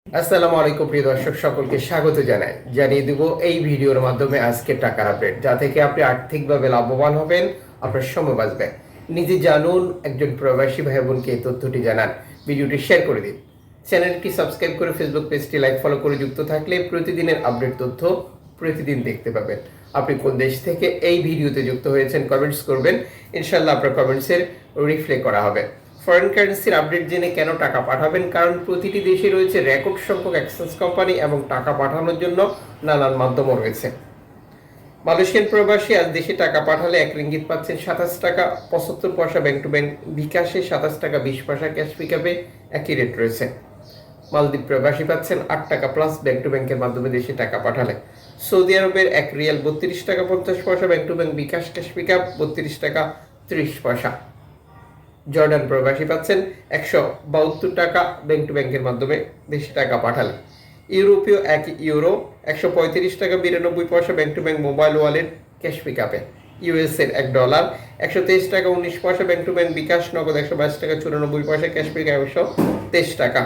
আসসালামু আলাইকুম প্রিয় দর্শক, সকলকে স্বাগত জানাই। জানিয়ে দেব এই ভিডিওর মাধ্যমে আজকে টাকার আপডেট, যা থেকে আপনি আর্থিকভাবে লাভবান হবেন, আপনার সময় বাঁচবে। নিজে জানুন, একজন প্রবাসী ভাই বোনকে এই তথ্যটি জানান, ভিডিওটি শেয়ার করে দিন। চ্যানেলটি সাবস্ক্রাইব করে ফেসবুক পেজটি লাইক ফলো করে যুক্ত থাকলে প্রতিদিনের আপডেট তথ্য প্রতিদিন দেখতে পাবেন। আপনি কোন দেশ থেকে এই ভিডিওতে যুক্ত হয়েছেন কমেন্টস করবেন, ইনশাল্লাহ আপনার কমেন্টসের রিপ্লাই করা হবে। ফরেন কারেন্সির আপডেট জেনে কেন টাকা পাঠাবেন? কারণ প্রতিটি দেশে রয়েছে রেকর্ড সংখ্যক এক্সচেঞ্জ কোম্পানি এবং টাকা পাঠানোর জন্য নানান মাধ্যমও রয়েছে। মালয়েশিয়ান প্রবাসী আজ দেশে টাকা পাঠালে 1 রিঙ্গিত পাচ্ছেন 27 টাকা 75 পয়সা ব্যাংক টু ব্যাংক বিকাশে, 27 টাকা 20 পয়সা ক্যাশ পিকআপে একই রেট রয়েছে। মালদ্বীপ প্রবাসী পাচ্ছেন 8 টাকা প্লাস ব্যাংক টু ব্যাংকের মাধ্যমে দেশে টাকা পাঠালে। সৌদি আরবের 1 রিয়াল 32 টাকা 50 পয়সা bank to bank bKash cash pickup 32 টাকা 30 পয়সা। জর্ডান প্রবাসী পাচ্ছেন 172 টাকা ব্যাংক টু ব্যাংকের মাধ্যমে দেশে টাকা পাঠালে। ইউরোপীয় 1 ইউরো 135 টাকা 92 পয়সা bank to bank mobile wallet cash পিকআপে। ইউএসের $1 123 টাকা 19 পয়সা ব্যাংক টু ব্যাংক বিকাশ নগদ 122 টাকা 94 পয়সা ক্যাশ পিকআপ 123 টাকা।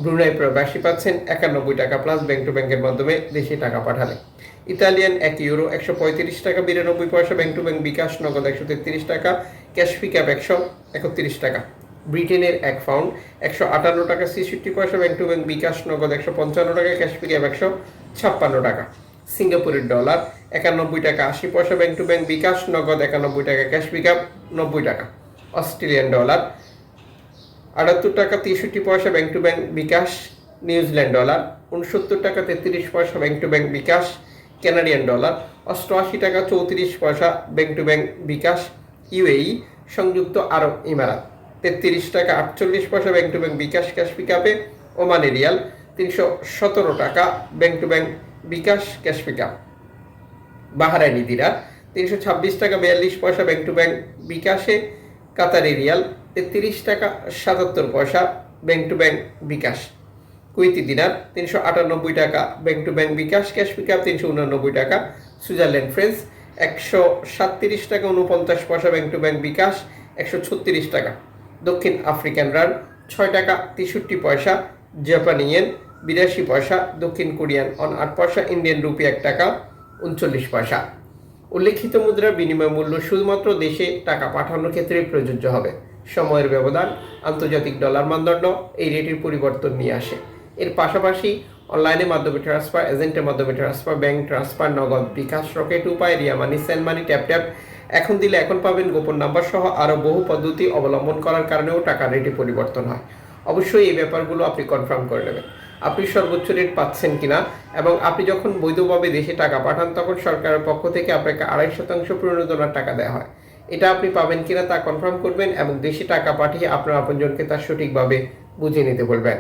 ব্রুনাই প্রবাসী পাচ্ছেন 91 টাকা প্লাস ব্যাংক টু ব্যাংকের মাধ্যমে দেশে টাকা পাঠালে। ইতালিয়ান 1 ইউরো 135 টাকা 92 পয়সা ব্যাংক টু ব্যাংক বিকাশ নগদ 133 টাকা ক্যাশ পিকআপ 131 টাকা। ব্রিটেনের 1 পাউন্ড 158 টাকা 66 পয়সা ব্যাংক টু ব্যাংক বিকাশ নগদ 155 টাকা ক্যাশ পিকআপ 156 টাকা। সিঙ্গাপুরের ডলার 91 টাকা 80 পয়সা ব্যাংক টু ব্যাংক বিকাশ নগদ 91 টাকা ক্যাশ পিকআপ 90 টাকা। অস্ট্রেলিয়ান ডলার 78 টাকা 63 পয়সা bank to bank bKash. New Zealand dollar 69 টাকা 33 পয়সা bank to bank bKash. Canadian dollar 88 টাকা 34 পয়সা bank to bank bKash. UAE সংযুক্ত আরব ইমারাত 33 টাকা 48 পয়সা bank to bank bKash cash পিকআপে। ওমানি রিয়াল 317 টাকা bank to bank bKash cash pickup. Bahraini দিরার 326 টাকা 42 পয়সা ব্যাংক টু ব্যাংক বিকাশে। কাতারি রিয়াল 33 টাকা 77 পয়সা bank to bank bKash. Kuwaiti dinar 398 টাকা bank to bank bKash cash pickup 389 টাকা। সুইজারল্যান্ড ফ্রেন্স 137 টাকা 49 পয়সা ব্যাংক টু ব্যাংক বিকাশ 136 টাকা। দক্ষিণ আফ্রিকান রান 6 টাকা 63 পয়সা। জাপানি ইয়েন 82 পয়সা। দক্ষিণ কোরিয়ান অন 8 পয়সা। ইন্ডিয়ান রুপি 1 টাকা 39 পয়সা। উল্লেখিত মুদ্রার বিনিময় মূল্য শুধুমাত্র দেশে টাকা পাঠানোর ক্ষেত্রে প্রযোজ্য হবে। সময়ের ব্যবধান আন্তর্জাতিক ডলার মানদণ্ড এই রেটের পরিবর্তন নিয়ে আসে। এর পাশাপাশি অনলাইনের মাধ্যমে ট্রান্সফার, এজেন্টের মাধ্যমে ট্রান্সফার, ব্যাংক ট্রান্সফার, নগদ, বিকাশ, রকেট উপায়, রিয়া মানি, সেন্ড মানি, ট্যাপ ট্যাপ, এখন দিলে এখন পাবেন, গোপন নাম্বার সহ আরও বহু পদ্ধতি অবলম্বন করার কারণেও টাকার রেটে পরিবর্তন হয়। অবশ্যই এই ব্যাপারগুলো আপনি কনফার্ম করে নেবেন, আপনি সর্বোচ্চ রেট পাচ্ছেন কিনা, এবং আপনি যখন বৈধভাবে দেশে টাকা পাঠান তখন সরকারের পক্ষ থেকে আপনাকে 2.5% প্রণোদনার টাকা দেওয়া হয়। এটা আপনি পাবেন কিনা তা কনফার্ম করবেন এবং দেশে টাকা পাঠিয়ে আপনার আপনজনকে তা সঠিকভাবে বুঝে নিতে বলবেন।